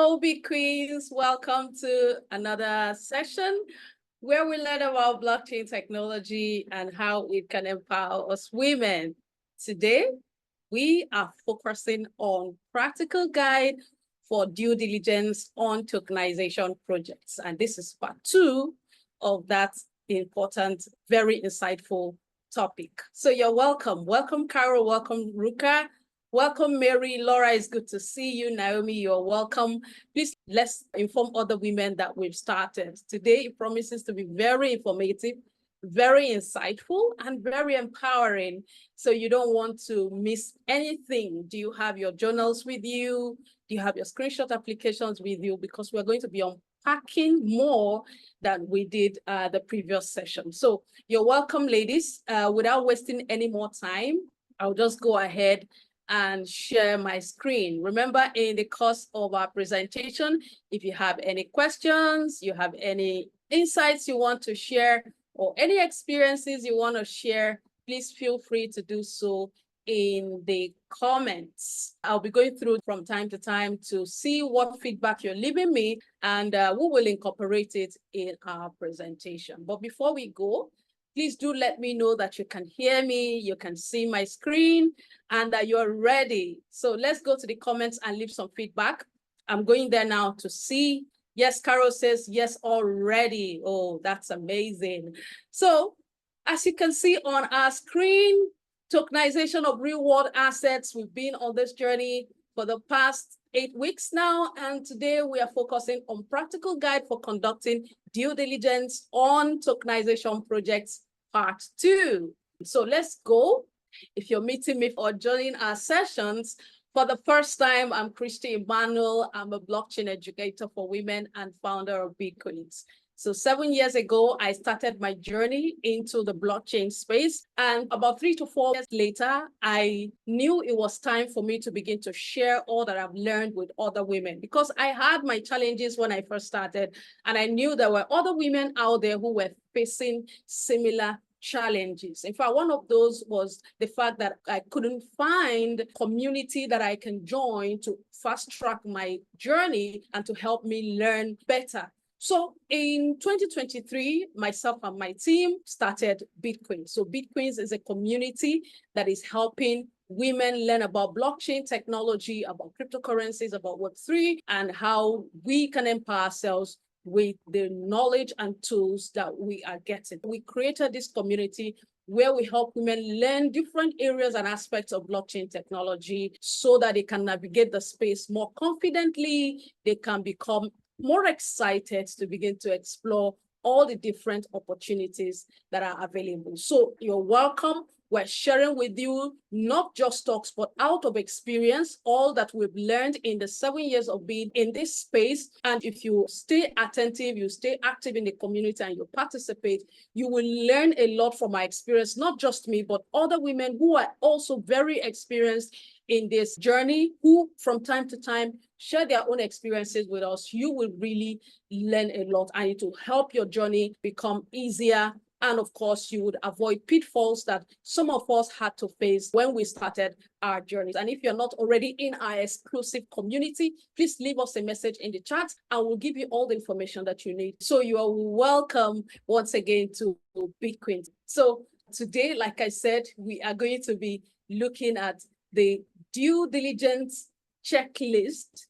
Hello, BitQueens. Welcome to another session where we learn about blockchain technology and how it can empower us women. Today, we are focusing on practical guide for due diligence on tokenization projects. And this is part 2 of that important, very insightful topic. So you're welcome. Welcome, Carol. Welcome, Ruka. Welcome, Mary. Laura, it's good to see you. Naomi, you're welcome. Please, let's inform other women that we've started. Today, it promises to be very informative, very insightful, and very empowering. So you don't want to miss anything. Do you have your journals with you? Do you have your screenshot applications with you? Because we're going to be unpacking more than we did the previous session. So you're welcome, ladies. Without wasting any more time, I'll just go ahead and share my screen. Remember, in the course of our presentation, if you have any questions, you have any insights you want to share, or any experiences you want to share, please feel free to do so in the comments. I'll be going through from time to time to see what feedback you're leaving me, and we will incorporate it in our presentation. But before we go, please do let me know that you can hear me, you can see my screen, and that you're ready. So let's go to the comments and leave some feedback. I'm going there now to see. Yes, Carol says, yes, already. Oh, that's amazing. So as you can see on our screen, tokenization of real-world assets. We've been on this journey for the past 8 weeks now, and today we are focusing on practical guide for conducting due diligence on tokenization projects, part 2. So let's go. If you're meeting me or joining our sessions for the first time, I'm Christy Emmanuel. I'm a blockchain educator for women and founder of BitQueens. So 7 years ago, I started my journey into the blockchain space. And about 3 to 4 years later, I knew it was time for me to begin to share all that I've learned with other women, because I had my challenges when I first started. And I knew there were other women out there who were facing similar challenges. In fact, one of those was the fact that I couldn't find a community that I can join to fast track my journey and to help me learn better. So in 2023, myself and my team started BitQueens. So BitQueens is a community that is helping women learn about blockchain technology, about cryptocurrencies, about Web3, and how we can empower ourselves with the knowledge and tools that we are getting. We created this community where we help women learn different areas and aspects of blockchain technology so that they can navigate the space more confidently, they can become more excited to begin to explore all the different opportunities that are available. So you're welcome. We're sharing with you not just talks, but out of experience, all that we've learned in the 7 years of being in this space. And if you stay attentive, you stay active in the community and you participate, you will learn a lot from our experience, not just me, but other women who are also very experienced in this journey, who from time to time share their own experiences with us. You will really learn a lot, and it will help your journey become easier. And of course, you would avoid pitfalls that some of us had to face when we started our journeys. And if you're not already in our exclusive community, please leave us a message in the chat and we'll give you all the information that you need. So you are welcome once again to BitQueens. So today, like I said, we are going to be looking at the due diligence checklist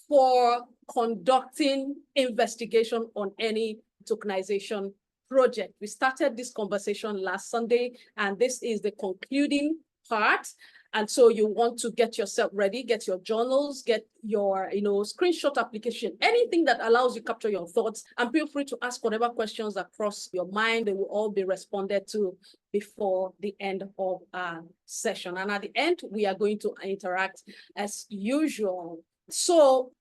for conducting investigation on any tokenization project. We started this conversation last Sunday, and this is the concluding part. And so you want to get yourself ready, get your journals, get your screenshot application, anything that allows you to capture your thoughts, and feel free to ask whatever questions that cross your mind. They will all be responded to before the end of our session. And at the end, we are going to interact as usual. So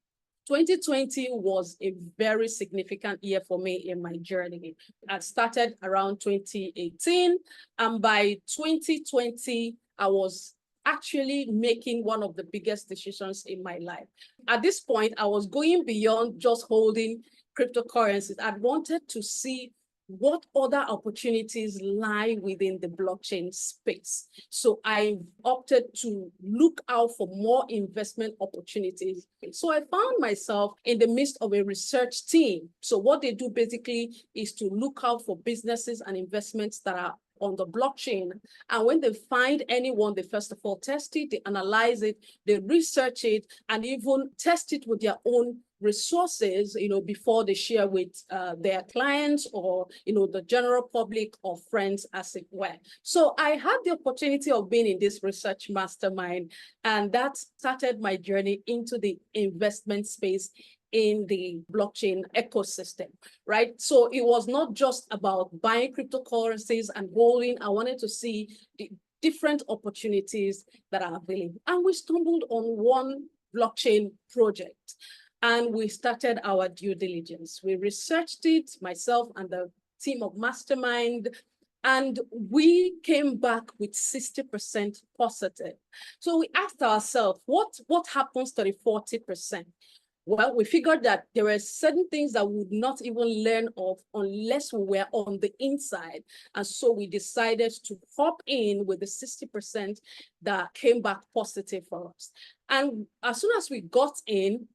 2020 was a very significant year for me in my journey. I started around 2018, and by 2020, I was actually making one of the biggest decisions in my life. At this point, I was going beyond just holding cryptocurrencies. I wanted to see what other opportunities lie within the blockchain space. So I opted to look out for more investment opportunities. So I found myself in the midst of a research team. So what they do basically is to look out for businesses and investments that are on the blockchain. And when they find anyone, they first of all test it, they analyze it, they research it, and even test it with their own resources, before they share with their clients or, the general public or friends, as it were. So I had the opportunity of being in this research mastermind, and that started my journey into the investment space in the blockchain ecosystem, right? So it was not just about buying cryptocurrencies and holding. I wanted to see the different opportunities that are available. And we stumbled on one blockchain project, and we started our due diligence. We researched it, myself and the team of Mastermind, and we came back with 60% positive. So we asked ourselves, what happens to the 40%? Well, we figured that there were certain things that we would not even learn of unless we were on the inside. And so we decided to hop in with the 60% that came back positive for us. And as soon as we got in,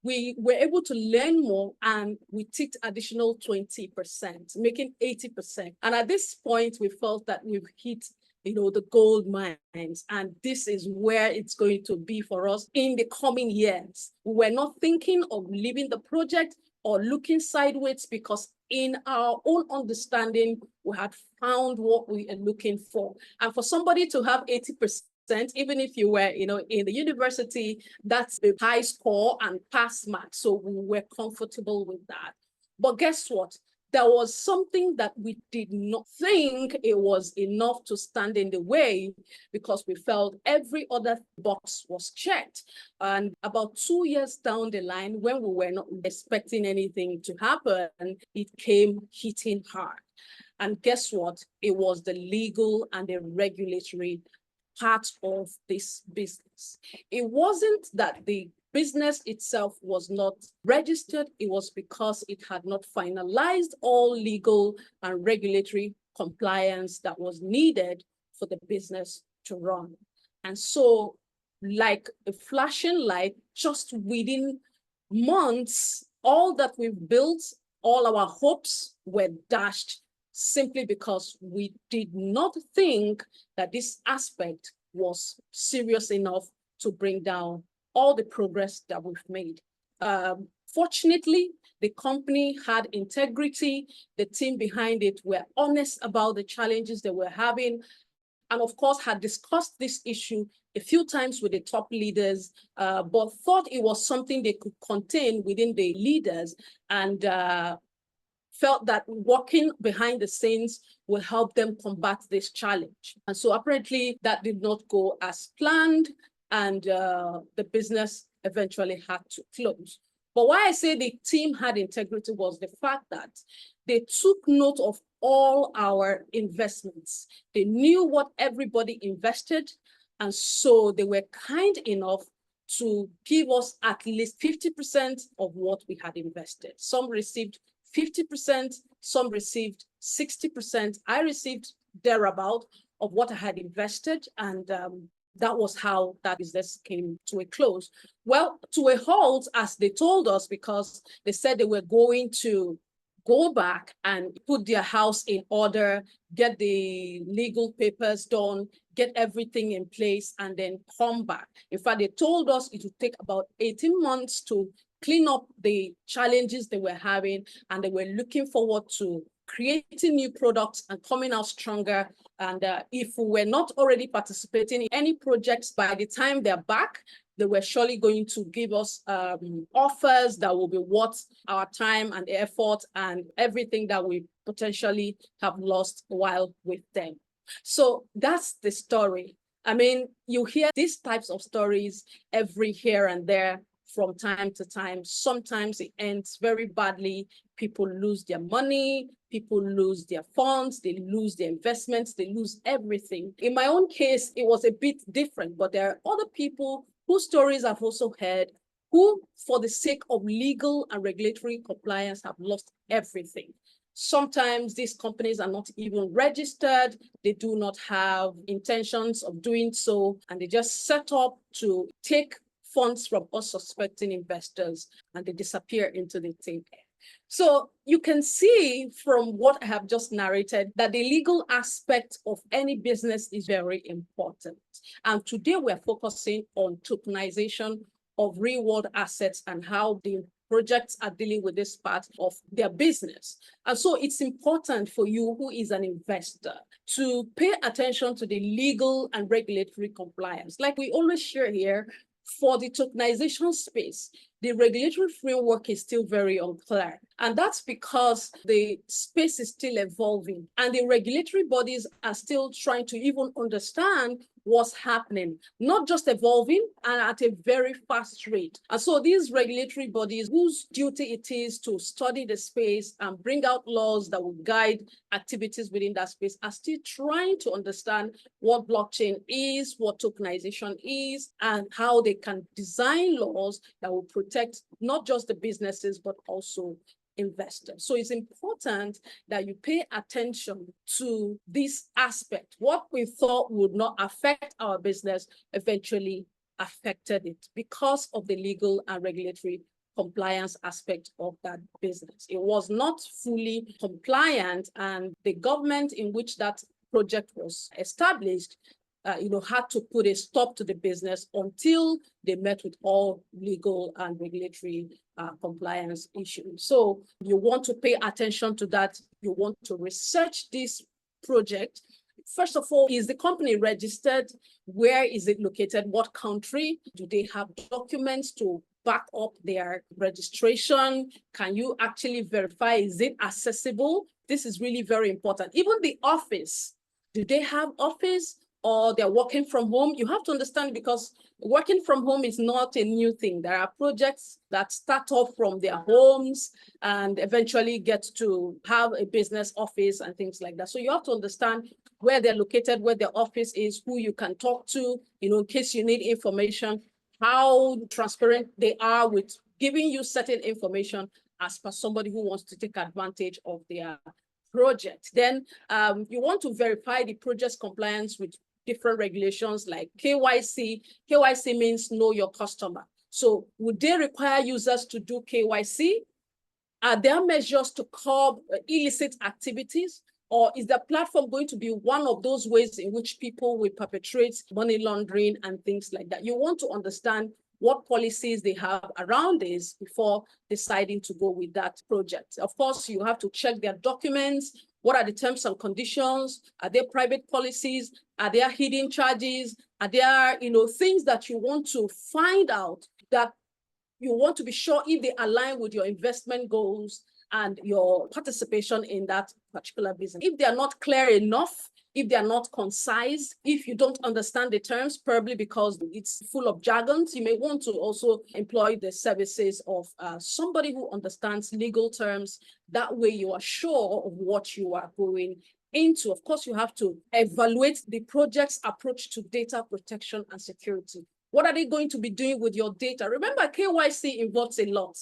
we were able to learn more, and we ticked additional 20%, making 80%. And at this point, we felt that we've hit the gold mines, and this is where it's going to be for us in the coming years. We were not thinking of leaving the project or looking sideways, because in our own understanding, we had found what we are looking for. And for somebody to have 80%, even if you were, in the university, that's the high score and pass mark. So we were comfortable with that. But guess what? There was something that we did not think it was enough to stand in the way, because we felt every other box was checked. And about 2 years down the line, when we were not expecting anything to happen, it came hitting hard. And guess what? It was the legal and the regulatory part of this business. It wasn't that the business itself was not registered, it was because it had not finalized all legal and regulatory compliance that was needed for the business to run. And so, like a flashing light, just within months, all that we've built, all our hopes were dashed, simply because we did not think that this aspect was serious enough to bring down all the progress that we've made. Fortunately, the company had integrity. The team behind it were honest about the challenges they were having, and of course had discussed this issue a few times with the top leaders, but thought it was something they could contain within the leaders, and felt that working behind the scenes will help them combat this challenge. And so apparently that did not go as planned, and the business eventually had to close. But why I say the team had integrity was the fact that they took note of all our investments. They knew what everybody invested, and so they were kind enough to give us at least 50% of what we had invested. Some received 50%, some received 60%. I received thereabout of what I had invested, and that was how that business came to a close. Well, to a halt, as they told us, because they said they were going to go back and put their house in order, get the legal papers done, get everything in place, and then come back. In fact, they told us it would take about 18 months to clean up the challenges they were having, and they were looking forward to creating new products and coming out stronger. And if we were not already participating in any projects by the time they're back, they were surely going to give us offers that will be worth our time and effort and everything that we potentially have lost while with them. So that's the story. I mean, you hear these types of stories every here and there from time to time. Sometimes it ends very badly. People lose their money, people lose their funds, they lose their investments, they lose everything. In my own case, it was a bit different, but there are other people whose stories I've also heard, who, for the sake of legal and regulatory compliance, have lost everything. Sometimes these companies are not even registered. They do not have intentions of doing so, and they just set up to take funds from unsuspecting investors, and they disappear into the thin air. So you can see from what I have just narrated that the legal aspect of any business is very important. And today we're focusing on tokenization of real-world assets and how the projects are dealing with this part of their business. And so it's important for you who is an investor to pay attention to the legal and regulatory compliance. Like we always share here, for the tokenization space, the regulatory framework is still very unclear. And that's because the space is still evolving and the regulatory bodies are still trying to even understand what's happening, not just evolving and at a very fast rate. And so these regulatory bodies whose duty it is to study the space and bring out laws that will guide activities within that space are still trying to understand what blockchain is, what tokenization is, and how they can design laws that will protect not just the businesses, but also investors. So it's important that you pay attention to this aspect. What we thought would not affect our business eventually affected it because of the legal and regulatory compliance aspect of that business. It was not fully compliant, and the government in which that project was established had to put a stop to the business until they met with all legal and regulatory compliance issues. So you want to pay attention to that. You want to research this project. First of all, is the company registered? Where is it located? What country? Do they have documents to back up their registration? Can you actually verify? Is it accessible? This is really very important. Even the office, do they have office? Or they're working from home? You have to understand, because working from home is not a new thing. There are projects that start off from their homes and eventually get to have a business office and things like that. So you have to understand where they're located, where their office is, who you can talk to, in case you need information, how transparent they are with giving you certain information as per somebody who wants to take advantage of their project. Then you want to verify the project's compliance with different regulations like KYC. KYC means know your customer. So would they require users to do KYC? Are there measures to curb illicit activities? Or is the platform going to be one of those ways in which people will perpetrate money laundering and things like that? You want to understand what policies they have around this before deciding to go with that project. Of course, you have to check their documents. What are the terms and conditions? Are there private policies? Are there hidden charges? Are there, things that you want to find out, that you want to be sure if they align with your investment goals and your participation in that particular business? If they are not clear enough, if they are not concise, if you don't understand the terms, probably because it's full of jargons, you may want to also employ the services of somebody who understands legal terms. That way you are sure of what you are going into. Of course, you have to evaluate the project's approach to data protection and security. What are they going to be doing with your data? Remember, KYC involves a lot.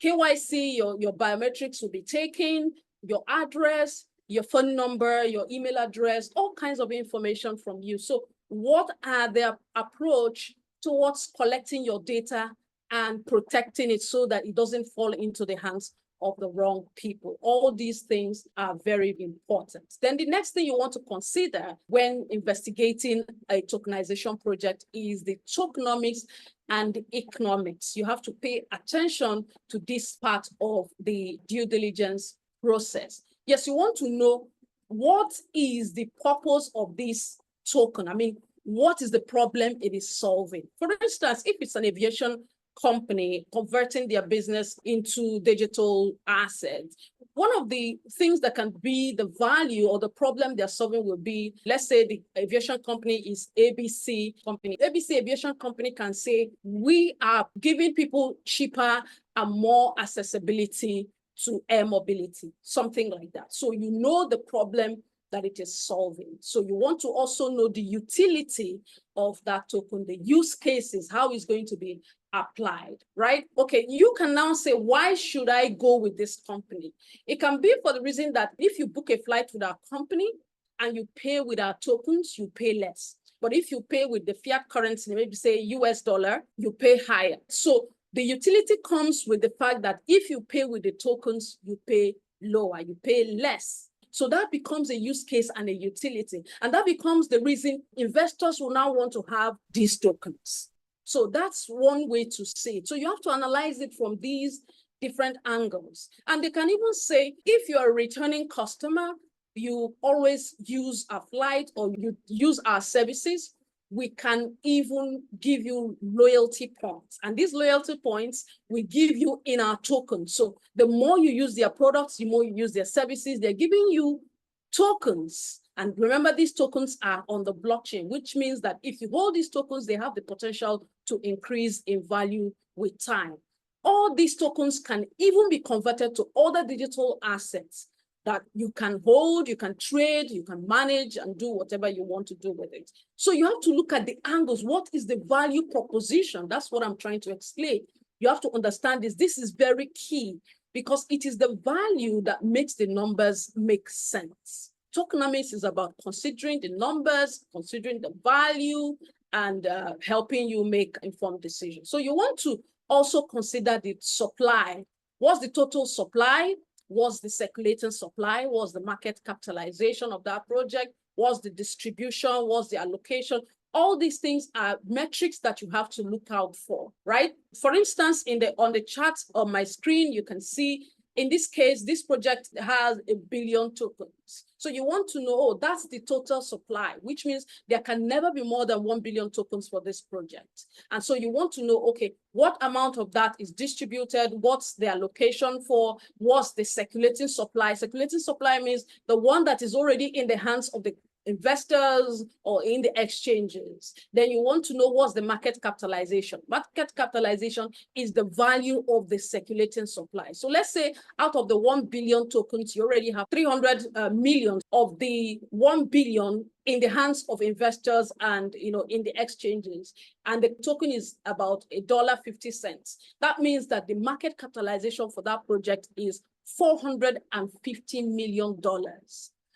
KYC, your biometrics will be taken, your address, your phone number, your email address, all kinds of information from you. So what are their approach towards collecting your data and protecting it so that it doesn't fall into the hands of the wrong people? All these things are very important. Then the next thing you want to consider when investigating a tokenization project is the tokenomics and economics. You have to pay attention to this part of the due diligence process. Yes, you want to know what is the purpose of this token. I mean, what is the problem it is solving? For instance, if it's an aviation company converting their business into digital assets, one of the things that can be the value or the problem they're solving will be, let's say the aviation company is ABC company. ABC Aviation Company can say, we are giving people cheaper and more accessibility to air mobility, something like that. So you know the problem that it is solving. So you want to also know the utility of that token, the use cases, how it's going to be applied, right? Okay, you can now say, why should I go with this company? It can be for the reason that if you book a flight with our company and you pay with our tokens, you pay less. But if you pay with the fiat currency, maybe say US dollar, you pay higher. So the utility comes with the fact that if you pay with the tokens, you pay lower, you pay less. So that becomes a use case and a utility. And that becomes the reason investors will now want to have these tokens. So that's one way to see it. So you have to analyze it from these different angles. And they can even say, if you're a returning customer, you always use our flight or you use our services, we can even give you loyalty points. And these loyalty points we give you in our tokens. So the more you use their products, the more you use their services, they're giving you tokens. And remember, these tokens are on the blockchain, which means that if you hold these tokens, they have the potential to increase in value with time. All these tokens can even be converted to other digital assets that you can hold, you can trade, you can manage and do whatever you want to do with it. So you have to look at the angles. What is the value proposition? That's what I'm trying to explain. You have to understand this. This is very key because it is the value that makes the numbers make sense. Tokenomics is about considering the numbers, considering the value, and helping you make informed decisions. So you want to also consider the supply. What's the total supply? What's the circulating supply? What's the market capitalization of that project? What's the distribution? What's the allocation? All these things are metrics that you have to look out for, right? For instance, on the chart on my screen, you can see, in this case, this project has 1 billion tokens. So you want to know, oh, that's the total supply, which means there can never be more than 1 billion tokens for this project. And so you want to know, okay, what amount of that is distributed? What's the allocation for? What's the circulating supply? Circulating supply means the one that is already in the hands of the investors or in the exchanges. Then you want to know what's the market capitalization. Market capitalization is the value of the circulating supply. So let's say out of the 1 billion tokens, you already have 300 million of the 1 billion in the hands of investors and in the exchanges, and the token is about $1.50. That means that the market capitalization for that project is $450 million.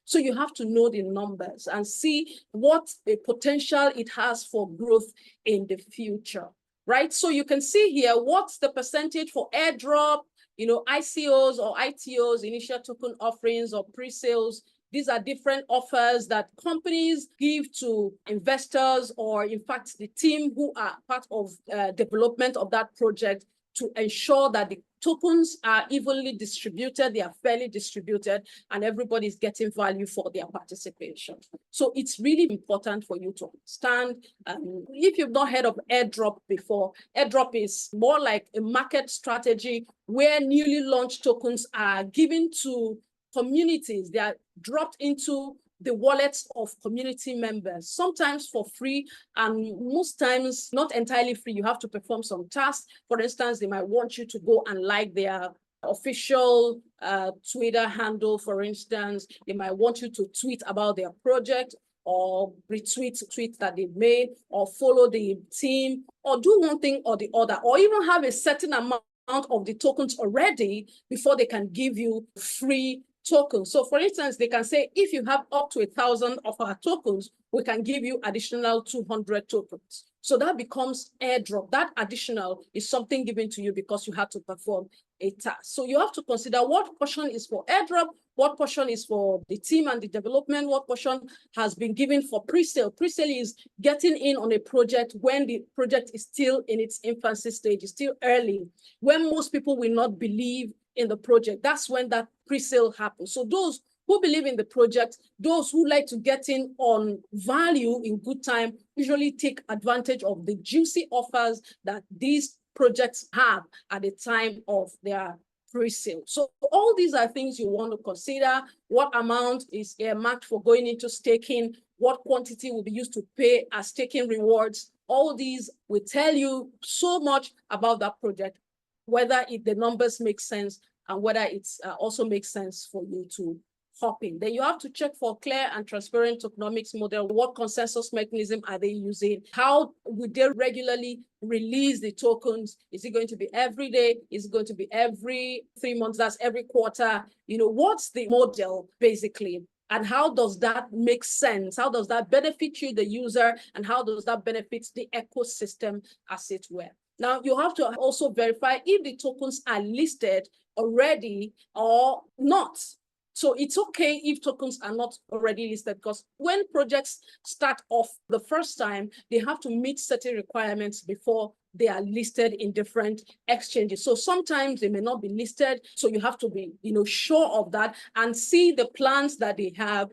So you have to know the numbers and see what the potential it has for growth in the future, right? So you can see here, what's the percentage for airdrop, ICOs or ITOs, initial token offerings or pre-sales. These are different offers that companies give to investors or, in fact, the team who are part of development of that project to ensure that the tokens are evenly distributed, they are fairly distributed, and everybody's getting value for their participation. So it's really important for you to understand. If you've not heard of airdrop before, airdrop is more like a market strategy where newly launched tokens are given to communities. They are dropped into the wallets of community members, sometimes for free, and most times not entirely free. You have to perform some tasks. For instance, they might want you to go and like their official Twitter handle, for instance. They might want you to tweet about their project or retweet tweets that they've made or follow the team or do one thing or the other, or even have a certain amount of the tokens already before they can give you free tokens. So for instance, they can say, if you have up to 1,000 of our tokens, we can give you additional 200 tokens. So that becomes airdrop. That additional is something given to you because you have to perform a task. So you have to consider what portion is for airdrop, what portion is for the team and the development, what portion has been given for pre-sale. Pre-sale is getting in on a project when the project is still in its infancy stage, it's still early, when most people will not believe in the project. That's when that pre-sale happens. So those who believe in the project, those who like to get in on value in good time, usually take advantage of the juicy offers that these projects have at the time of their pre-sale. So all these are things you want to consider. What amount is earmarked for going into staking? What quantity will be used to pay as staking rewards? All these will tell you so much about that project, whether the numbers make sense and whether it also makes sense for you to hopping. Then you have to check for clear and transparent tokenomics model. What consensus mechanism are they using? How would they regularly release the tokens? Is it going to be every day? Is it going to be every 3 months? That's every quarter. What's the model basically? And how does that make sense? How does that benefit you, the user? And how does that benefit the ecosystem, as it were? Now, you have to also verify if the tokens are listed already or not. So it's okay if tokens are not already listed, because when projects start off the first time, they have to meet certain requirements before they are listed in different exchanges. So sometimes they may not be listed. So you have to be, sure of that and see the plans that they have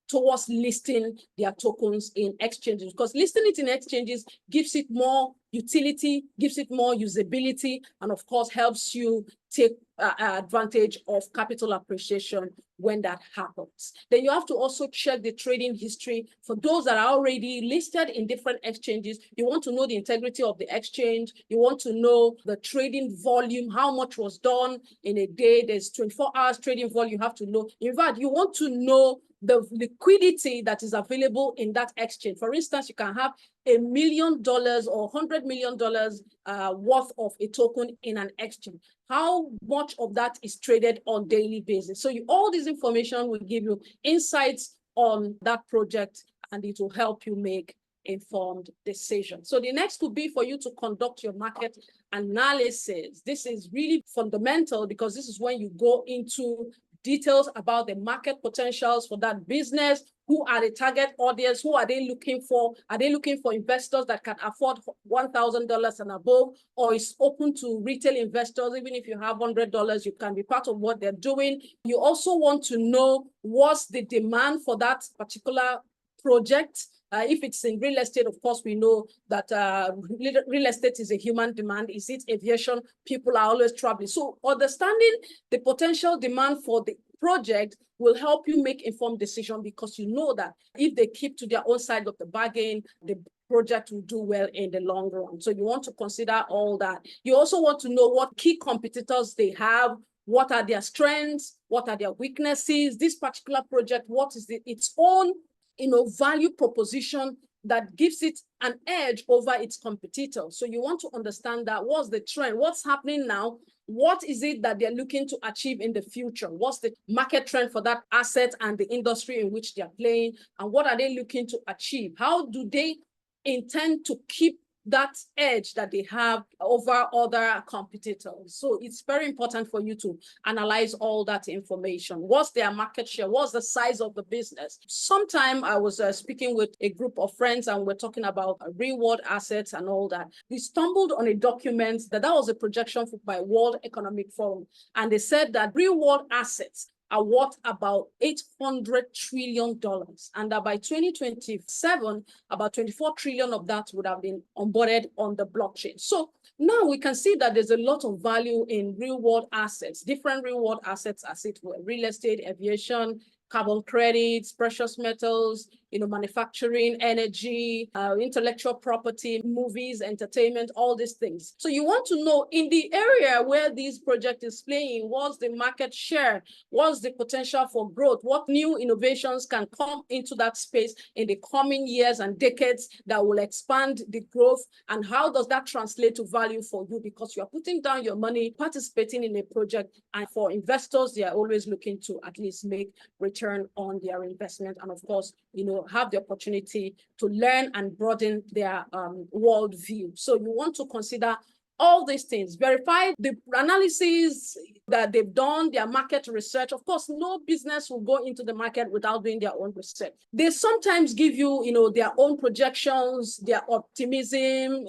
towards listing their tokens in exchanges, because listing it in exchanges gives it more utility, gives it more usability, and of course helps you take advantage of capital appreciation when that happens. Then you have to also check the trading history. For those that are already listed in different exchanges, you want to know the integrity of the exchange. You want to know the trading volume, how much was done in a day. There's 24 hours trading volume. You have to know. In fact, you want to know the liquidity that is available in that exchange. For instance, you can have $1 million or $100 million worth of a token in an exchange. How much of that is traded on daily basis? So all this information will give you insights on that project, and it will help you make informed decisions. So the next would be for you to conduct your market analysis. This is really fundamental, because this is when you go into details about the market potentials for that business. Who are the target audience? Who are they looking for? Are they looking for investors that can afford $1,000 and above, or is open to retail investors? Even if you have $100, you can be part of what they're doing. You also want to know what's the demand for that particular project. If it's in real estate, of course, we know that real estate is a human demand. Is it aviation? People are always traveling. So understanding the potential demand for the project will help you make informed decision, because you know that if they keep to their own side of the bargain, the project will do well in the long run. So you want to consider all that. You also want to know what key competitors they have. What are their strengths? What are their weaknesses? This particular project, what is its own value proposition that gives it an edge over its competitors? So you want to understand that. What's the trend? What's happening now? What is it that they're looking to achieve in the future? What's the market trend for that asset and the industry in which they're playing? And what are they looking to achieve? How do they intend to keep that edge that they have over other competitors? So it's very important for you to analyze all that information. What's their market share? What's the size of the business? Sometime I was speaking with a group of friends, and we're talking about reward assets and all that. We stumbled on a document that was a projection by World Economic Forum, and they said that reward assets are worth about $800 trillion. And that by 2027, about 24 trillion of that would have been onboarded on the blockchain. So now we can see that there's a lot of value in real world assets, different real world assets, as it were: real estate, aviation, carbon credits, precious metals, manufacturing, energy, intellectual property, movies, entertainment, all these things. So you want to know, in the area where this project is playing, what's the market share? What's the potential for growth? What new innovations can come into that space in the coming years and decades that will expand the growth? And how does that translate to value for you? Because you are putting down your money, participating in a project, and for investors, they are always looking to at least make return on their investment, and of course, have the opportunity to learn and broaden their worldview. So you want to consider all these things, verify the analysis that they've done, their market research. Of course, no business will go into the market without doing their own research. They sometimes give you, their own projections, their optimism,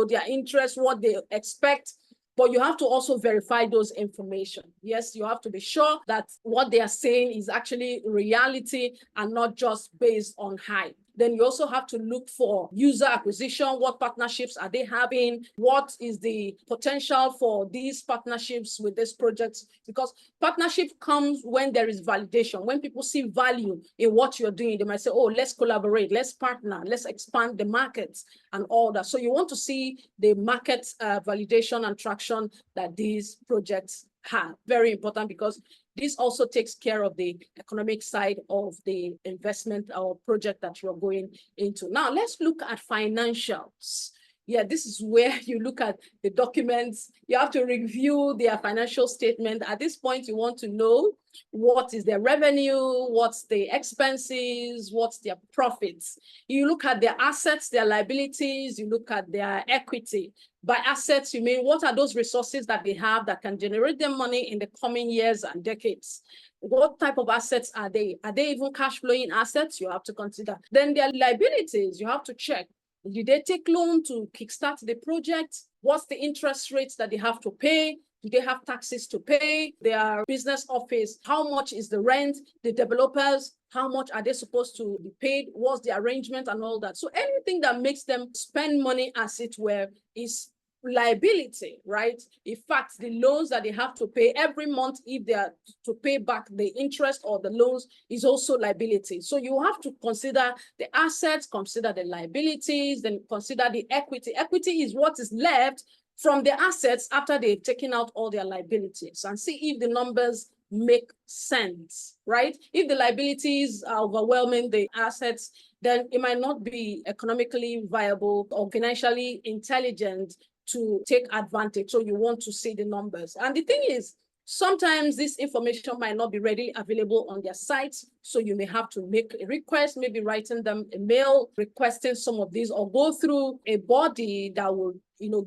their interest, what they expect. But you have to also verify those information. Yes, you have to be sure that what they are saying is actually reality and not just based on hype. Then you also have to look for user acquisition. What partnerships are they having? What is the potential for these partnerships with this project? Because partnership comes when there is validation. When people see value in what you're doing, they might say, oh, let's collaborate, let's partner, let's expand the markets and all that. So you want to see the market validation and traction that these projects have. Very important, because This also takes care of the economic side of the investment or project that you're going into. Now, let's look at financials. Yeah, this is where you look at the documents. You have to review their financial statement. At this point, you want to know what is their revenue, what's the expenses, what's their profits. You look at their assets, their liabilities, you look at their equity. By assets, you mean what are those resources that they have that can generate them money in the coming years and decades? What type of assets are they? Are they even cash flowing assets? You have to consider. Then their liabilities, you have to check. Did they take loan to kickstart the project? What's the interest rates that they have to pay? Do they have taxes to pay? Their business office, how much is the rent? The developers, how much are they supposed to be paid? What's the arrangement and all that? So anything that makes them spend money, as it were, is liability, right? In fact, the loans that they have to pay every month, if they are to pay back the interest or the loans, is also liability. So you have to consider the assets, consider the liabilities, then consider the equity. Equity is what is left from the assets after they've taken out all their liabilities, and see if the numbers make sense, right? If the liabilities are overwhelming the assets, then it might not be economically viable or financially intelligent to take advantage. So you want to see the numbers. And the thing is, sometimes this information might not be readily available on their sites. So you may have to make a request, maybe writing them a mail, requesting some of these, or go through a body that will,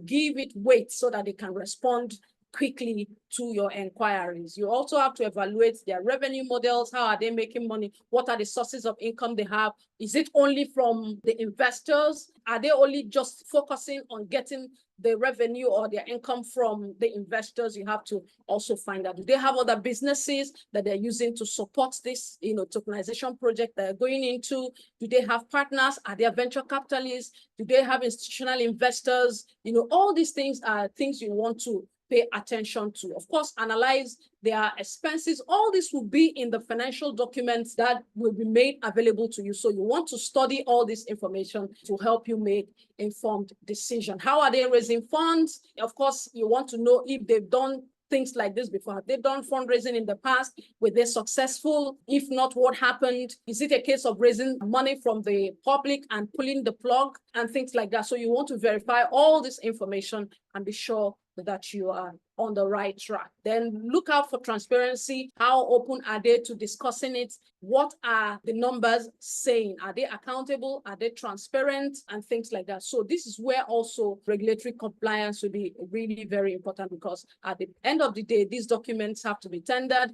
give it weight so that they can respond quickly to your inquiries. You also have to evaluate their revenue models. How are they making money? What are the sources of income they have? Is it only from the investors? Are they only just focusing on getting the revenue or their income from the investors? You have to also find out. Do they have other businesses that they're using to support this, tokenization project they're going into? Do they have partners? Are they venture capitalists? Do they have institutional investors? All these things are things you want to pay attention to. Of course, analyze their expenses. All this will be in the financial documents that will be made available to you. So you want to study all this information to help you make informed decision. How are they raising funds? Of course, you want to know if they've done things like this before. Have they done fundraising in the past? Were they successful? If not, what happened? Is it a case of raising money from the public and pulling the plug and things like that? So you want to verify all this information and be sure that you are on the right track. Then look out for transparency. How open are they to discussing it? What are the numbers saying? Are they accountable? Are they transparent? And things like that. So this is where also regulatory compliance will be really very important, because at the end of the day, these documents have to be tendered,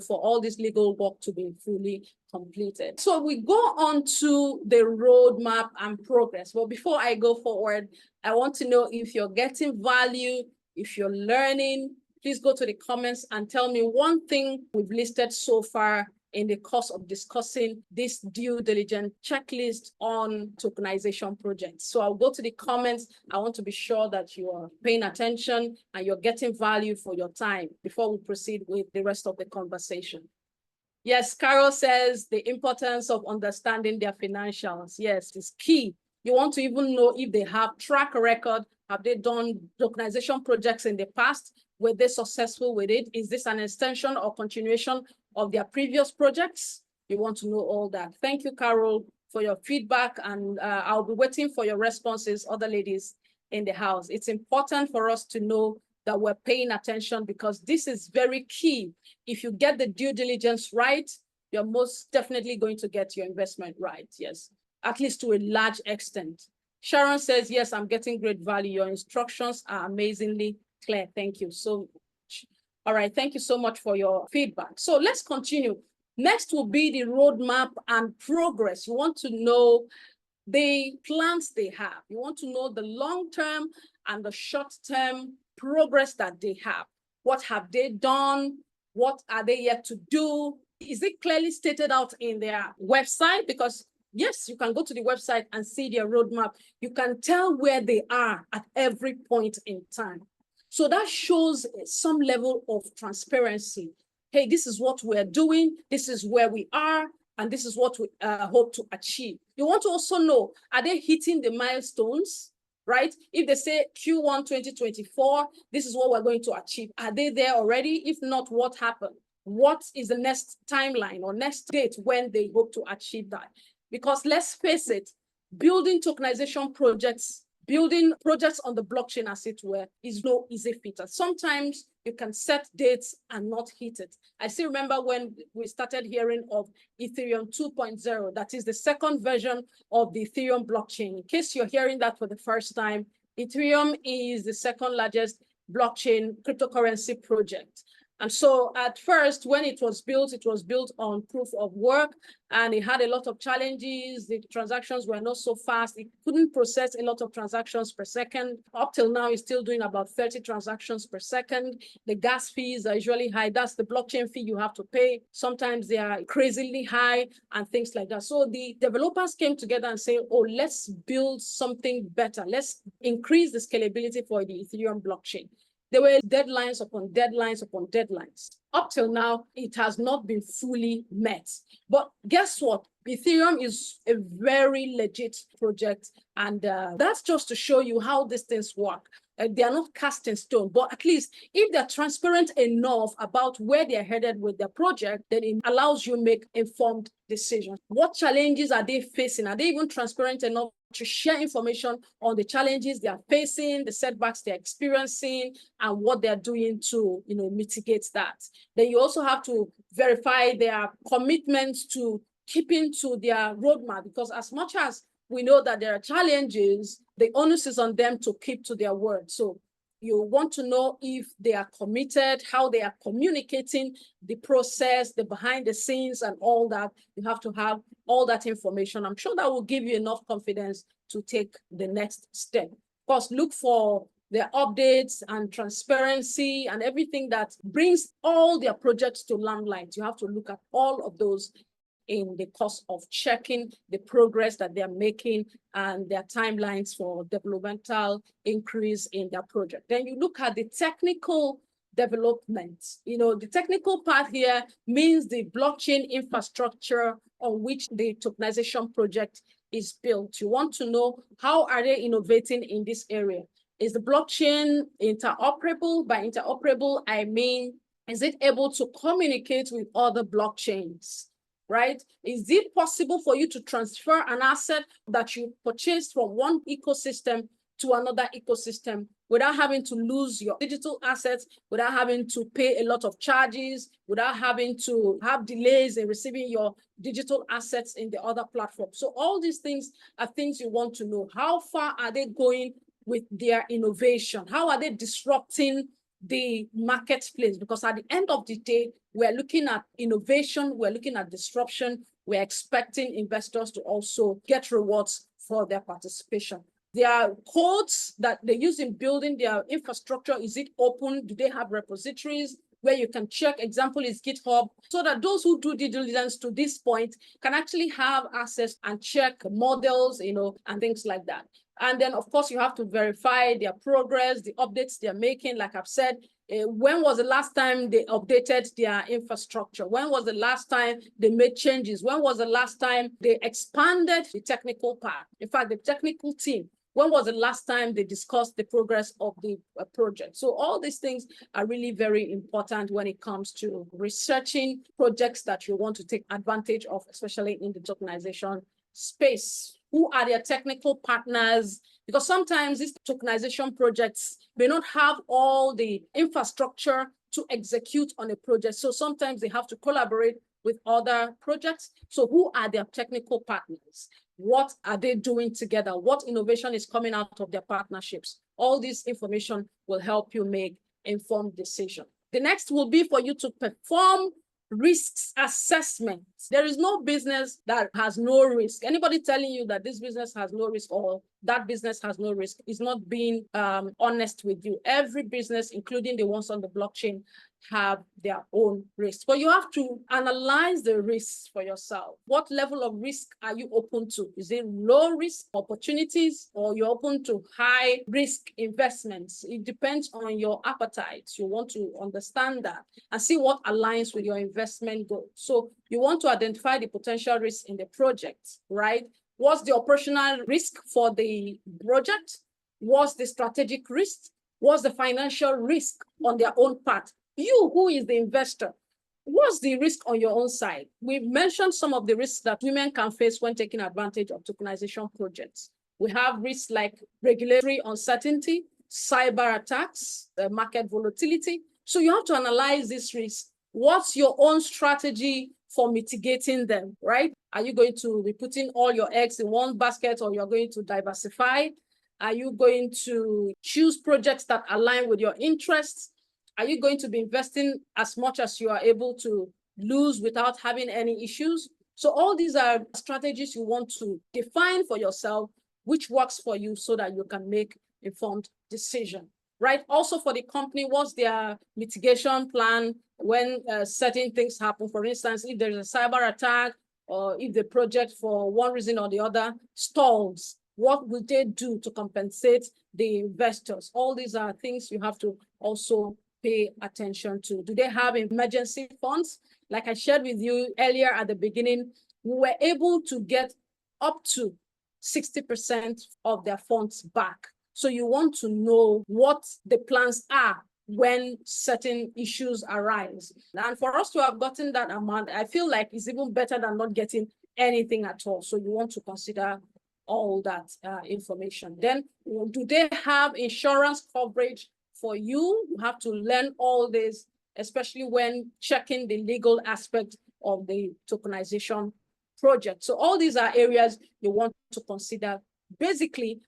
for all this legal work to be fully completed. So we go on to the roadmap and progress. But before I go forward, I want to know if you're getting value, if you're learning. Please go to the comments and tell me one thing we've listed so far in the course of discussing this due diligence checklist on tokenization projects. So I'll go to the comments. I want to be sure that you are paying attention and you're getting value for your time before we proceed with the rest of the conversation. Yes, Carol says the importance of understanding their financials. Yes, it's key. You want to even know if they have track record. Have they done tokenization projects in the past? Were they successful with it? Is this an extension or continuation of their previous projects? You want to know all that. Thank you, Carol, for your feedback. And I'll be waiting for your responses, other ladies in the house. It's important for us to know that we're paying attention, because this is very key. If you get the due diligence right, you're most definitely going to get your investment right. Yes, at least to a large extent. Sharon says, yes, I'm getting great value. Your instructions are amazingly clear. Thank you so much. All right, thank you so much for your feedback. So let's continue. Next will be the roadmap and progress. You want to know the plans they have. You want to know the long-term and the short-term progress that they have. What have they done? What are they yet to do? Is it clearly stated out in their website? Because yes, you can go to the website and see their roadmap. You can tell where they are at every point in time. So that shows some level of transparency. Hey, this is what we're doing. This is where we are. And this is what we hope to achieve. You want to also know, are they hitting the milestones? Right? If they say Q1 2024, this is what we're going to achieve. Are they there already? If not, what happened? what is the next timeline or next date when they hope to achieve that. Because let's face it, building tokenization projects, building projects on the blockchain, as it were, is no easy feat. Sometimes you can set dates and not hit it. I still remember when we started hearing of Ethereum 2.0, that is the second version of the Ethereum blockchain. In case you're hearing that for the first time, Ethereum is the second largest blockchain cryptocurrency project. And so at first, when it was built on proof of work, and it had a lot of challenges. The transactions were not so fast. It couldn't process a lot of transactions per second. Up till now, it's still doing about 30 transactions per second. The gas fees are usually high. That's the blockchain fee you have to pay. Sometimes they are crazily high and things like that. So the developers came together and said, oh, let's build something better. Let's increase the scalability for the Ethereum blockchain. There were deadlines upon deadlines upon deadlines. Up till now, it has not been fully met. But guess what? Ethereum is a very legit project. And that's just to show you how these things work. They are not cast in stone, but at least if they're transparent enough about where they're headed with their project, then it allows you to make informed decisions. What challenges are they facing? Are they even transparent enough to share information on the challenges they are facing, the setbacks they're experiencing, and what they're doing to, mitigate that? Then you also have to verify their commitments to keeping to their roadmap, because as much as we know that there are challenges, the onus is on them to keep to their word. So you want to know if they are committed, how they are communicating, the process, the behind the scenes, and all that. You have to have all that information. I'm sure that will give you enough confidence to take the next step. Of course, look for their updates and transparency and everything that brings all their projects to limelight. You have to look at all of those in the course of checking the progress that they're making and their timelines for developmental increase in their project. Then you look at the technical development. The technical part here means the blockchain infrastructure on which the tokenization project is built. You want to know, how are they innovating in this area? Is the blockchain interoperable? By interoperable, I mean, is it able to communicate with other blockchains? Right? Is it possible for you to transfer an asset that you purchased from one ecosystem to another ecosystem without having to lose your digital assets, without having to pay a lot of charges, without having to have delays in receiving your digital assets in the other platform? So all these things are things you want to know. How far are they going with their innovation? How are they disrupting the marketplace? Because at the end of the day, we're looking at innovation, we're looking at disruption, we're expecting investors to also get rewards for their participation. Their codes that they use in building their infrastructure, is it open? Do they have repositories where you can check? Example is GitHub, so that those who do due diligence to this point can actually have access and check models, and things like that. And then, of course, you have to verify their progress, the updates they're making. Like I've said, when was the last time they updated their infrastructure? When was the last time they made changes? When was the last time they expanded the technical part? In fact, the technical team, when was the last time they discussed the progress of the project? So all these things are really very important when it comes to researching projects that you want to take advantage of, especially in the tokenization space. Who are their technical partners? Because sometimes these tokenization projects may not have all the infrastructure to execute on a project. So sometimes they have to collaborate with other projects. So who are their technical partners? What are they doing together? What innovation is coming out of their partnerships? All this information will help you make informed decisions. The next will be for you to perform risks assessment. There is no business that has no risk. Anybody telling you that this business has no risk or that business has no risk is not being honest with you. Every business, including the ones on the blockchain, have their own risks. But you have to analyze the risks for yourself. What level of risk are you open to? Is it low risk opportunities, or you're open to high risk investments? It depends on your appetite. You want to understand that and see what aligns with your investment goal. So you want to identify the potential risks in the project, right? What's the operational risk for the project? What's the strategic risk? What's the financial risk on their own part? You, who is the investor, what's the risk on your own side? We've mentioned some of the risks that women can face when taking advantage of tokenization projects. We have risks like regulatory uncertainty, cyber attacks, market volatility. So you have to analyze these risks. What's your own strategy for mitigating them, right? Are you going to be putting all your eggs in one basket, or you're going to diversify? Are you going to choose projects that align with your interests? Are you going to be investing as much as you are able to lose without having any issues? So all these are strategies you want to define for yourself, which works for you so that you can make informed decision, right? Also for the company, what's their mitigation plan when certain things happen? For instance, if there's a cyber attack, or if the project for one reason or the other stalls, what will they do to compensate the investors? All these are things you have to also pay attention to. Do they have emergency funds? Like I shared with you earlier at the beginning, we were able to get up to 60% of their funds back. So you want to know what the plans are when certain issues arise. And for us to have gotten that amount, I feel like it's even better than not getting anything at all. So you want to consider all that information. Then, do they have insurance coverage for you? You have to learn all this, especially when checking the legal aspect of the tokenization project. So all these are areas you want to consider. Basically,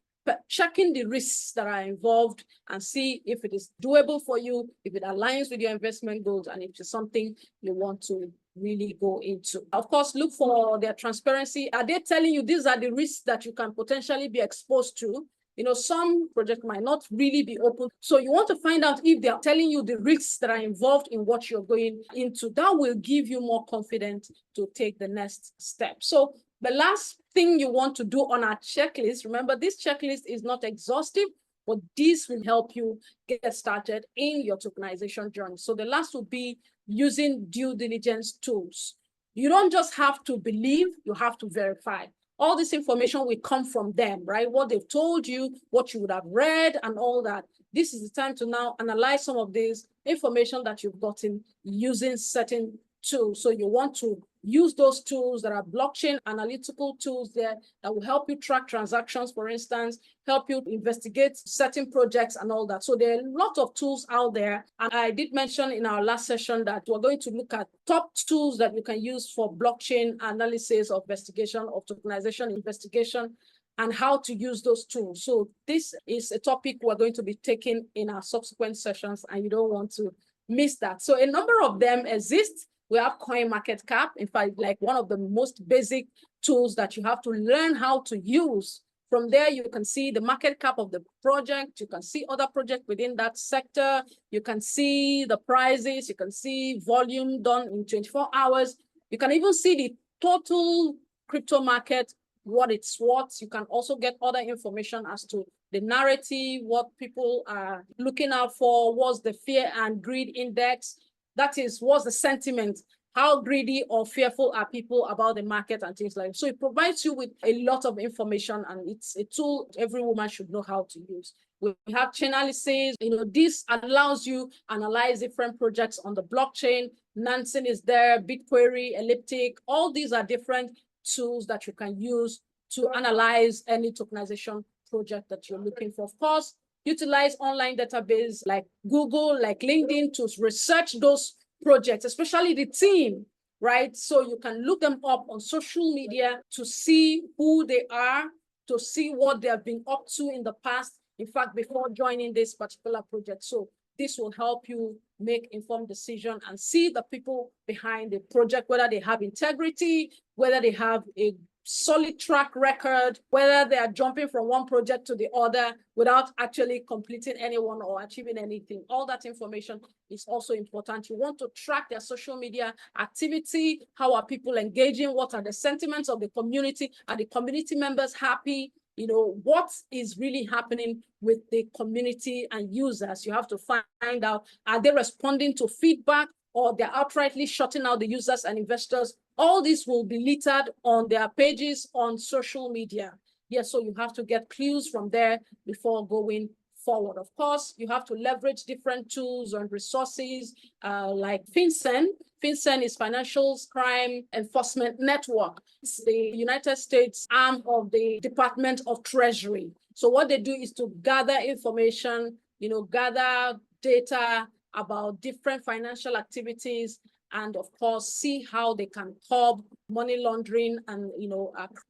checking the risks that are involved and see if it is doable for you, if it aligns with your investment goals, and if it's something you want to really go into. Of course, look for their transparency. Are they telling you these are the risks that you can potentially be exposed to? You know, some projects might not really be open. So you want to find out if they're telling you the risks that are involved in what you're going into. That will give you more confidence to take the next step. So the last thing you want to do on our checklist, remember this checklist is not exhaustive, but this will help you get started in your tokenization journey. So the last will be using due diligence tools. You don't just have to believe, you have to verify. All this information will come from them, right? What they've told you, what you would have read, and all that. This is the time to now analyze some of this information that you've gotten using certain tools. So you want to use those tools that are blockchain analytical tools there that will help you track transactions, for instance, help you investigate certain projects and all that. So there are a lot of tools out there. And I did mention in our last session that we're going to look at top tools that you can use for blockchain analysis of investigation, of tokenization investigation, and how to use those tools. So this is a topic we're going to be taking in our subsequent sessions, and you don't want to miss that. So a number of them exist. We have CoinMarketCap, in fact, like one of the most basic tools that you have to learn how to use. From there, you can see the market cap of the project. You can see other projects within that sector. You can see the prices. You can see volume done in 24 hours. You can even see the total crypto market, what it's worth. You can also get other information as to the narrative, what people are looking out for, what's the fear and greed index. That is, what's the sentiment? How greedy or fearful are people about the market and things like that. So it provides you with a lot of information, and it's a tool every woman should know how to use. We have Chainalysis. This allows you analyze different projects on the blockchain. Nansen is there, BigQuery, Elliptic. All these are different tools that you can use to analyze any tokenization project that you're looking for. Of course, utilize online database like Google, like LinkedIn to research those projects, especially the team, right? So you can look them up on social media to see who they are, to see what they have been up to in the past, in fact, before joining this particular project. So this will help you make informed decision and see the people behind the project, whether they have integrity, whether they have a solid track record, whether they are jumping from one project to the other without actually completing any one or achieving anything. All that information is also important. You want to track their social media activity. How are people engaging? What are the sentiments of the community? Are the community members happy? What is really happening with the community and users? You have to find out, are they responding to feedback, or they're outrightly shutting out the users and investors? All this will be littered on their pages on social media. Yes, so you have to get clues from there before going forward. Of course, you have to leverage different tools and resources like FinCEN. FinCEN is Financial Crime Enforcement Network. It's the United States arm of the Department of Treasury. So what they do is to gather information, gather data about different financial activities, and of course, see how they can curb money laundering and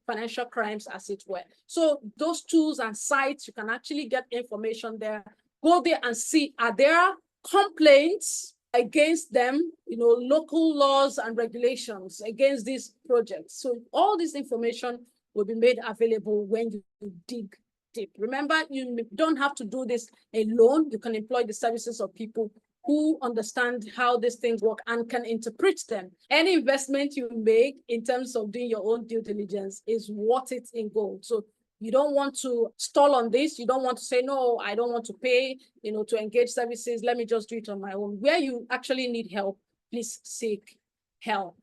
financial crimes, as it were. So those tools and sites, you can actually get information there. Go there and see, are there complaints against them, local laws and regulations against these projects. So all this information will be made available when you dig deep. Remember, you don't have to do this alone. You can employ the services of people who understand how these things work and can interpret them. Any investment you make in terms of doing your own due diligence is worth it in gold. So you don't want to stall on this. You don't want to say, no, I don't want to pay, to engage services. Let me just do it on my own. Where you actually need help, please seek help.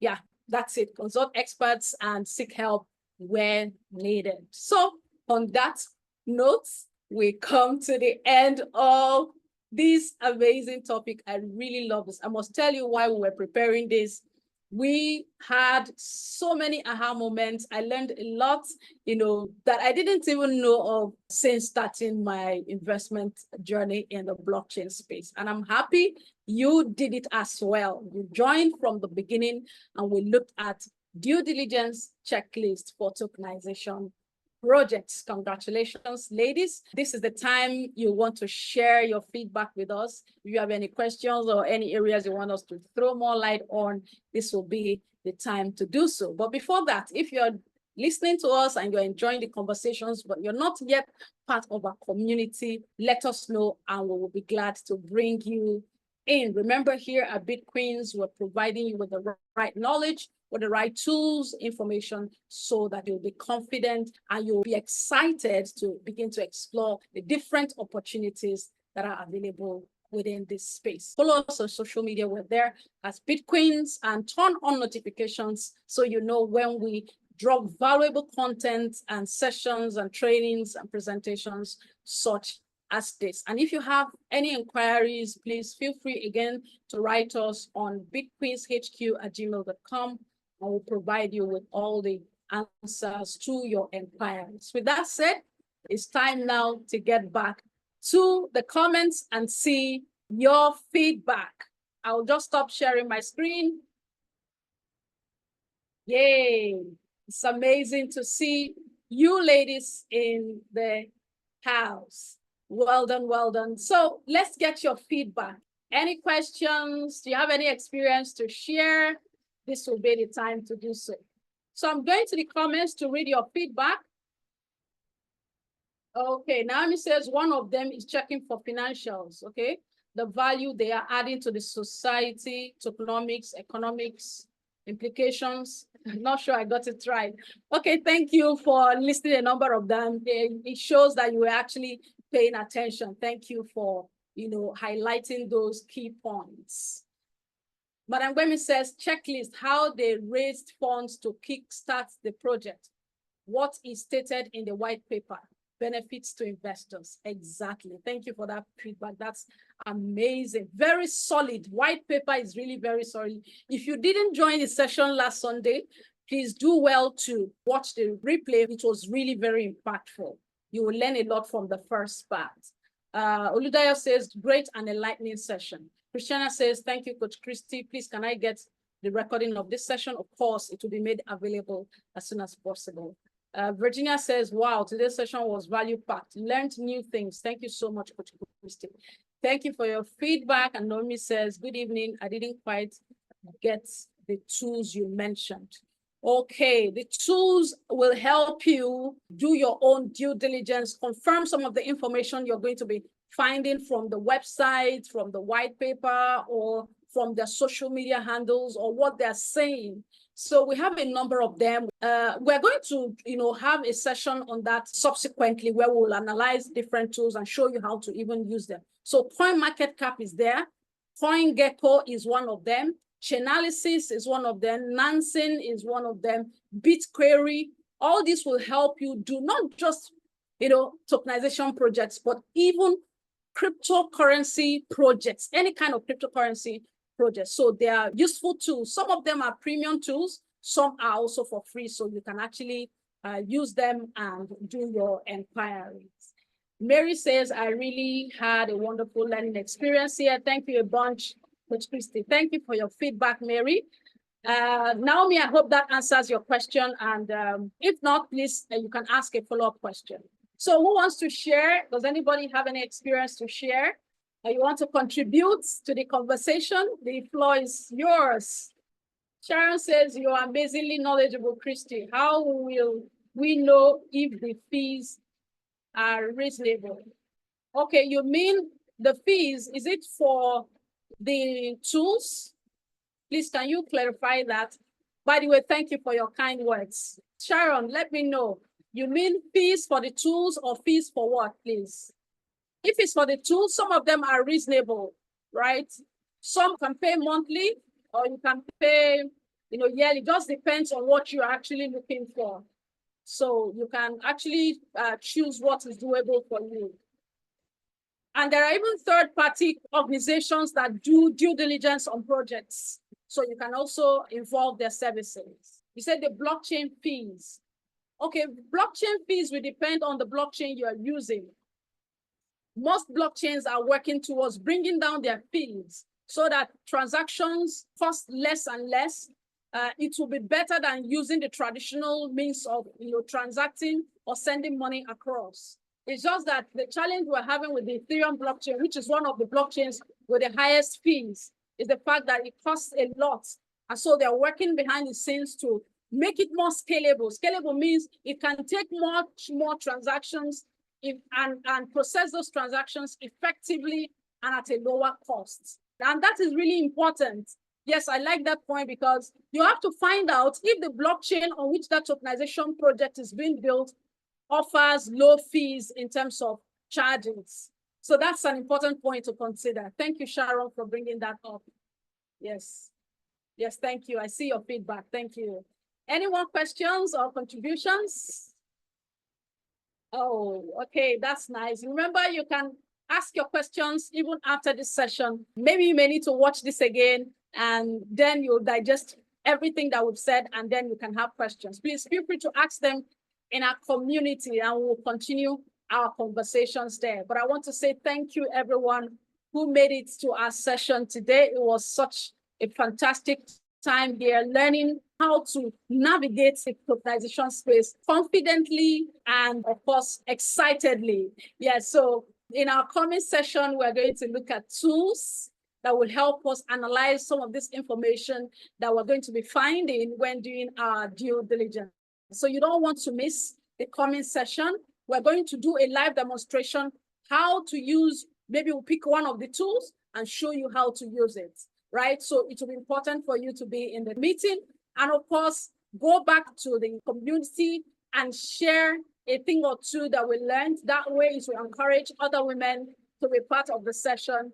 Yeah, that's it. Consult experts and seek help where needed. So on that note, we come to the end of this amazing topic. I really love this. I must tell you why we were preparing this. We had so many aha moments. I learned a lot, that I didn't even know of since starting my investment journey in the blockchain space. And I'm happy you did it as well. You joined from the beginning, and we looked at due diligence checklist for tokenization projects. Congratulations, ladies. This is the time you want to share your feedback with us. If you have any questions or any areas you want us to throw more light on, this will be the time to do so. But before that, if you're listening to us and you're enjoying the conversations, but you're not yet part of our community, let us know and we will be glad to bring you in. Remember, here at BitQueens, we're providing you with the right knowledge, with the right tools, information, so that you'll be confident and you'll be excited to begin to explore the different opportunities that are available within this space. Follow us on social media. We're there as BitQueens, and turn on notifications so you know when we drop valuable content and sessions and trainings and presentations such as this. And if you have any inquiries, please feel free again to write us on bitqueenshq@gmail.com. and we'll provide you with all the answers to your inquiries. With that said, it's time now to get back to the comments and see your feedback. I'll just stop sharing my screen. Yay, it's amazing to see you ladies in the house. Well done, well done. So let's get your feedback. Any questions? Do you have any experience to share? This will be the time to do so. So I'm going to the comments to read your feedback. Okay, Naomi says one of them is checking for financials, okay? The value they are adding to the society, tokenomics, economics, implications. I'm not sure I got it right. Okay, thank you for listing a number of them. It shows that you were actually paying attention. Thank you for, highlighting those key points. Madam Gwemi says, checklist, how they raised funds to kickstart the project. What is stated in the white paper? Benefits to investors. Exactly. Thank you for that feedback. That's amazing. Very solid. White paper is really very solid. If you didn't join the session last Sunday, please do well to watch the replay. It was really very impactful. You will learn a lot from the first part. Oludaya says, great and enlightening session. Christiana says, thank you, Coach Christy. Please, can I get the recording of this session? Of course, it will be made available as soon as possible. Virginia says, wow, today's session was value-packed. Learned new things. Thank you so much, Coach Christy. Thank you for your feedback. And Naomi says, good evening. I didn't quite get the tools you mentioned. Okay, the tools will help you do your own due diligence, confirm some of the information you're going to be finding from the website, from the white paper, or from their social media handles, or what they're saying. So we have a number of them. We're going to, have a session on that subsequently, where we'll analyze different tools and show you how to even use them. So CoinMarketCap is there. CoinGecko is one of them. Chainalysis is one of them. Nansen is one of them. BitQuery. All this will help you do not just tokenization projects, but even cryptocurrency projects, any kind of cryptocurrency projects. So they are useful tools. Some of them are premium tools. Some are also for free. So you can actually use them and do your inquiries. Mary says, I really had a wonderful learning experience here. Thank you a bunch, Coach Christy. Thank you for your feedback, Mary. Naomi, I hope that answers your question. And if not, please, you can ask a follow-up question. So who wants to share? Does anybody have any experience to share? You want to contribute to the conversation? The floor is yours. Sharon says, you are amazingly knowledgeable, Christy. How will we know if the fees are reasonable? Okay, you mean the fees, is it for the tools? Please, can you clarify that? By the way, thank you for your kind words. Sharon, let me know. You mean fees for the tools or fees for what, please? If it's for the tools, some of them are reasonable, right? Some can pay monthly or you can pay, yearly. It just depends on what you're actually looking for. So you can actually choose what is doable for you. And there are even third-party organizations that do due diligence on projects. So you can also involve their services. You said the blockchain fees. Okay, blockchain fees will depend on the blockchain you are using. Most blockchains are working towards bringing down their fees so that transactions cost less and less. It will be better than using the traditional means of transacting or sending money across. It's just that the challenge we're having with the Ethereum blockchain, which is one of the blockchains with the highest fees, is the fact that it costs a lot. And so they're working behind the scenes to make it more scalable. Scalable means it can take much more transactions and process those transactions effectively and at a lower cost. And that is really important. Yes, I like that point because you have to find out if the blockchain on which that tokenization project is being built offers low fees in terms of charges. So that's an important point to consider. Thank you, Sharon, for bringing that up. Yes. Yes, thank you. I see your feedback. Thank you. Any more questions or contributions? Oh, okay, that's nice. Remember, you can ask your questions even after this session. Maybe you may need to watch this again, and then you'll digest everything that we've said, and then you can have questions. Please feel free to ask them in our community, and we'll continue our conversations there. But I want to say thank you, everyone who made it to our session today. It was such a fantastic time here learning how to navigate the tokenization space confidently and, of course, excitedly. Yeah, so in our coming session, we're going to look at tools that will help us analyze some of this information that we're going to be finding when doing our due diligence. So you don't want to miss the coming session. We're going to do a live demonstration how to use, maybe we'll pick one of the tools and show you how to use it, right? So it will be important for you to be in the meeting. And of course, go back to the community and share a thing or two that we learned. That way it will encourage other women to be part of the session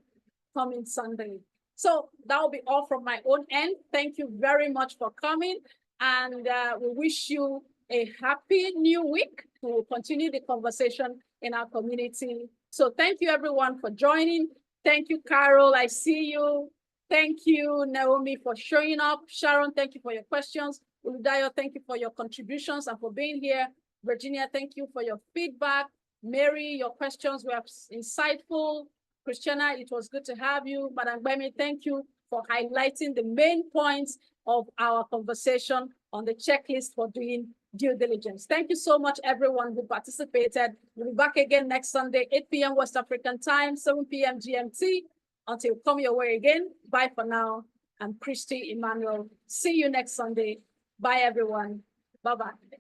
coming Sunday. So that will be all from my own end. Thank you very much for coming. And we wish you a happy new week. We'll continue the conversation in our community. So thank you everyone for joining. Thank you, Carol. I see you. Thank you, Naomi, for showing up. Sharon, thank you for your questions. Uludayo, thank you for your contributions and for being here. Virginia, thank you for your feedback. Mary, your questions were insightful. Christiana, it was good to have you. Madam Gbemi, thank you for highlighting the main points of our conversation on the checklist for doing due diligence. Thank you so much, everyone who participated. We'll be back again next Sunday, 8 p.m. West African time, 7 p.m. GMT. Until we come your way again, bye for now. I'm Christy Emmanuel. See you next Sunday. Bye, everyone. Bye-bye.